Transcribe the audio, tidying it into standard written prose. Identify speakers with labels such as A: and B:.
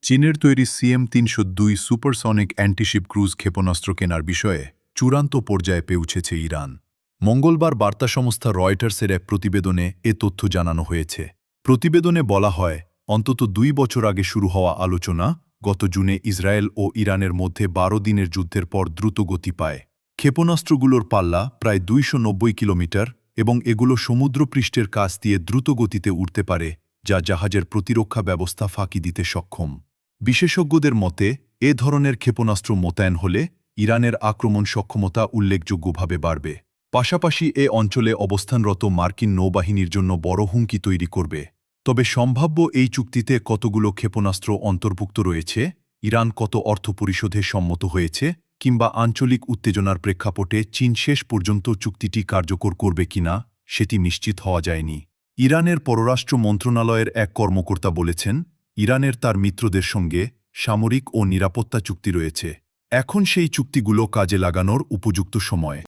A: চীনের তৈরি CM-302 supersonic antiship cruise ক্ষেপণাস্ত্র কেনার বিষয়ে চূড়ান্ত পর্যায়ে পৌঁছেছে ইরান। মঙ্গলবার বার্তা সংস্থা রয়টার্সের এক প্রতিবেদনে এ তথ্য জানানো হয়েছে। প্রতিবেদনে বলা হয়, অন্তত 2 বছর আগে শুরু হওয়া আলোচনা গত জুনে ইসরায়েল ও ইরানের মধ্যে 12 দিনের যুদ্ধের পর দ্রুত গতি পায়। ক্ষেপণাস্ত্রগুলোর পাল্লা প্রায় 290 কিলোমিটার এবং এগুলো সমুদ্রপৃষ্ঠের কাছ দিয়ে দ্রুত গতিতে উড়তে পারে, যা জাহাজের প্রতিরক্ষা ব্যবস্থা ফাঁকি দিতে সক্ষম। বিশেষজ্ঞদের মতে, এ ধরনের ক্ষেপণাস্ত্র মোতায়েন হলে ইরানের আক্রমণ সক্ষমতা উল্লেখযোগ্যভাবে বাড়বে। পাশাপাশি এ অঞ্চলে অবস্থানরত মার্কিন নৌবাহিনীর জন্য বড় হুমকি তৈরি করবে। তবে সম্ভাব্য এই চুক্তিতে কতগুলো ক্ষেপণাস্ত্র অন্তর্ভুক্ত রয়েছে, ইরান কত অর্থ পরিশোধে সম্মত হয়েছে, কিংবা আঞ্চলিক উত্তেজনার প্রেক্ষাপটে চীন শেষ পর্যন্ত চুক্তিটি কার্যকর করবে কিনা, সেটি নিশ্চিত হওয়া যায়নি। ইরানের পররাষ্ট্র মন্ত্রণালয়ের এক কর্মকর্তা বলেছেন, ইরানের তার মিত্রদের সঙ্গে সামরিক ও নিরাপত্তা চুক্তি রয়েছে। এখন সেই চুক্তিগুলো কাজে লাগানোর উপযুক্ত সময়।